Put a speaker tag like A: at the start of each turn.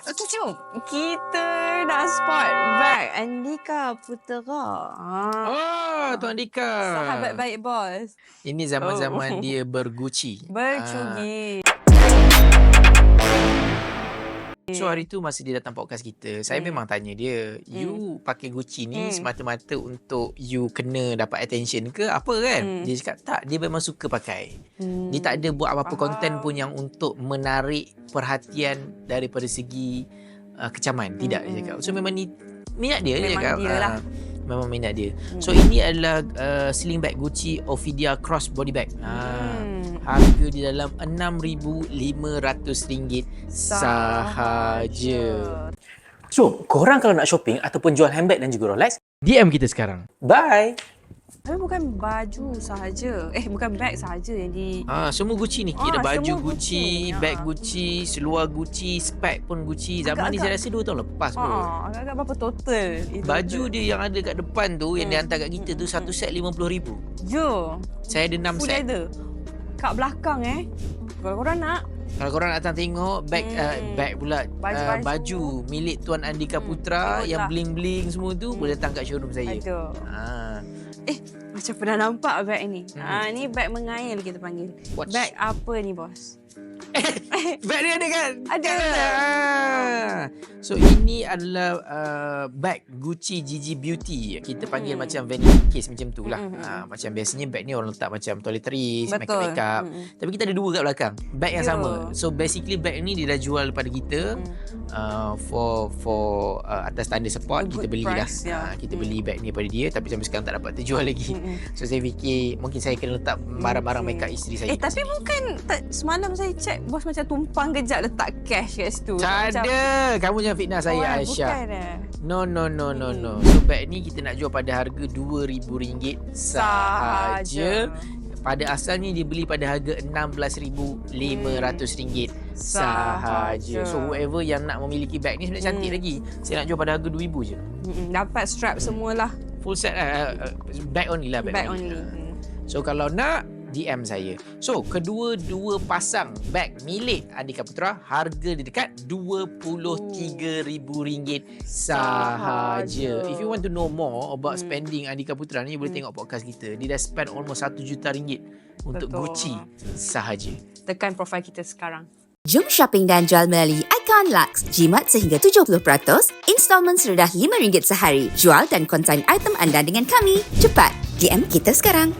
A: Jom, kita nak spot bag Andika Putera.
B: Oh, Tuan Andika.
A: Sahabat baik bos.
B: Ini zaman-zaman dia berguci.
A: Bercugi.
B: So hari tu masa dia datang podcast kita, saya memang tanya dia, you pakai Gucci ni semata-mata untuk you kena dapat attention ke apa kan? Dia cakap tak, dia memang suka pakai. Dia tak ada buat apa-apa konten pun yang untuk menarik perhatian daripada segi kecaman. Tidak, dia cakap. So memang ni minat dia, dia cakap.
A: Dia lah.
B: Memang minat dia. So ini adalah sling bag Gucci Ophidia Cross Body Bag. Harga di dalam RM6,500 sahaja.
C: So, korang kalau nak shopping ataupun jual handbag dan juga Rolex,
B: DM kita sekarang.
C: bye!
A: Tapi bukan baju sahaja. Bukan bag sahaja yang di...
B: Semua Gucci ni. Kira baju
A: semua
B: Gucci,
A: Gucci.
B: bag Gucci, seluar Gucci, spek pun Gucci. Zaman ni saya rasa 2 tahun lepas pun.
A: Agak-agak berapa total?
B: Baju dia yang ada kat depan tu, yang dia hantar kat kita tu, satu set RM50,000.
A: Jo.
B: Saya ada 6
A: Full
B: set.
A: leather. Kat belakang Kalau korang nak,
B: Kalau korang nak datang tengok bag pula baju milik Tuan Andika Putra yang
A: tengoklah.
B: bling-bling semua tu, boleh datang kat showroom saya.
A: ada.
B: Ah.
A: Macam pernah nampak bag ni. Ni bag mengail kita panggil.
B: Watch.
A: Bag apa ni bos?
B: Bag dia ada kan?
A: Ada.
B: So ini adalah bag Gucci GG Beauty. Kita panggil macam vanity case macam tu lah. Macam biasanya bag ni orang letak macam toiletries,
A: Betul.
B: makeup. Tapi kita ada 2 kat belakang. Bag yang
A: Ya.
B: sama. So basically bag ni dia dah jual pada kita for atas tanda support.
A: A
B: Kita
A: good
B: beli
A: price,
B: lah.
A: ya.
B: Kita beli bag ni pada dia, tapi sampai sekarang tak dapat terjual lagi. So saya fikir mungkin saya kena letak barang-barang makeup isteri saya.
A: Tapi bukan semalam saya cek bos macam tumpang kejap letak cash kat situ.
B: Tak ada. Kamu jangan fitnah saya, Aisyah.
A: Bukan
B: No. So bag ni kita nak jual pada harga RM2,000 sahaja. Pada asalnya dia beli pada harga RM16,500 sahaja. So whoever yang nak memiliki bag ni sebenarnya cantik lagi. Saya nak jual pada harga RM2,000 je.
A: Dapat strap semualah.
B: Full set bag only lah.
A: Bag only.
B: So kalau nak, DM saya. So kedua-dua pasang bag milik Andika Putra, harga dia dekat RM23,000 sahaja. If you want to know more about spending Andika Putra ni, boleh tengok podcast kita. Dia dah spend almost RM1 juta untuk
A: Betul.
B: Gucci sahaja.
A: Tekan profil kita sekarang.
D: Jom shopping dan jual melalui Icon Lux. Jimat sehingga 70%, installment serendah RM5 sehari. Jual dan konsign item anda dengan kami. Cepat, DM kita sekarang.